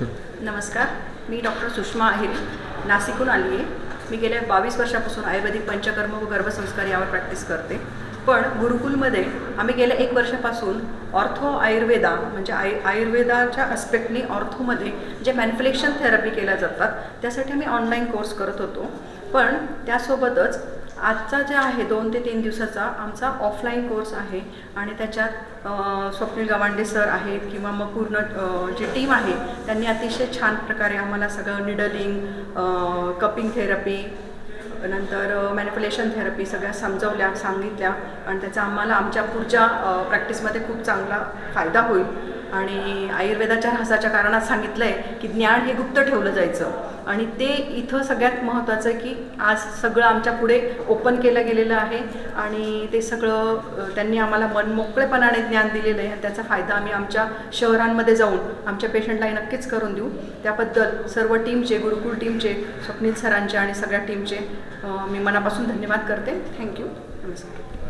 नमस्कार, मी डॉक्टर सुषमा आहेर, नाशिकहून आली आहे. मी गेल्या 22 वर्षापासून आयुर्वेदिक पंचकर्म व गर्भसंस्कार यावर प्रॅक्टिस करते. पण गुरुकुलमध्ये आम्ही गेल्या 1 वर्षापासून ऑर्थो आयुर्वेदा म्हणजे आयुर्वेदाच्या अस्पेक्टनी ऑर्थोमध्ये जे मॅन्युफॅक्चरिंग थेरपी केल्या जातात त्यासाठी आम्ही ऑनलाईन कोर्स करत होतो. पण त्यासोबतच आजचा जे आहे 2 ते 3 दिवसाचा आमचा ऑफलाईन कोर्स आहे आणि त्याच्यात स्वप्नील गवांडे सर आहेत किंवा मग पूर्ण जी टीम आहे त्यांनी अतिशय छान प्रकारे आम्हाला सगळं निडलिंग, कपिंग थेरपी, नंतर मॅनिप्युलेशन थेरपी सगळ्या सांगितल्या आणि त्याचा आम्हाला आमच्या पुढच्या प्रॅक्टिसमध्ये खूप चांगला फायदा होईल. आणि आयुर्वेदाच्या ऱ्हासाच्या कारणात सांगितलं आहे की ज्ञान हे गुप्त ठेवलं जायचं आणि ते इथं सगळ्यात महत्त्वाचं आहे की आज सगळं आमच्या पुढे ओपन केलं गेलेलं आहे आणि ते सगळं त्यांनी आम्हाला मनमोकळेपणाने ज्ञान दिलेलं आहे आणि त्याचा फायदा आम्ही आमच्या शहरांमध्ये जाऊन आमच्या पेशंटला नक्कीच करून देऊ. त्याबद्दल सर्व टीमचे, गुरुकुल टीमचे, स्वप्नील सरांचे आणि सगळ्या टीमचे मी मनापासून धन्यवाद करते. थँक्यू. नमस्कार.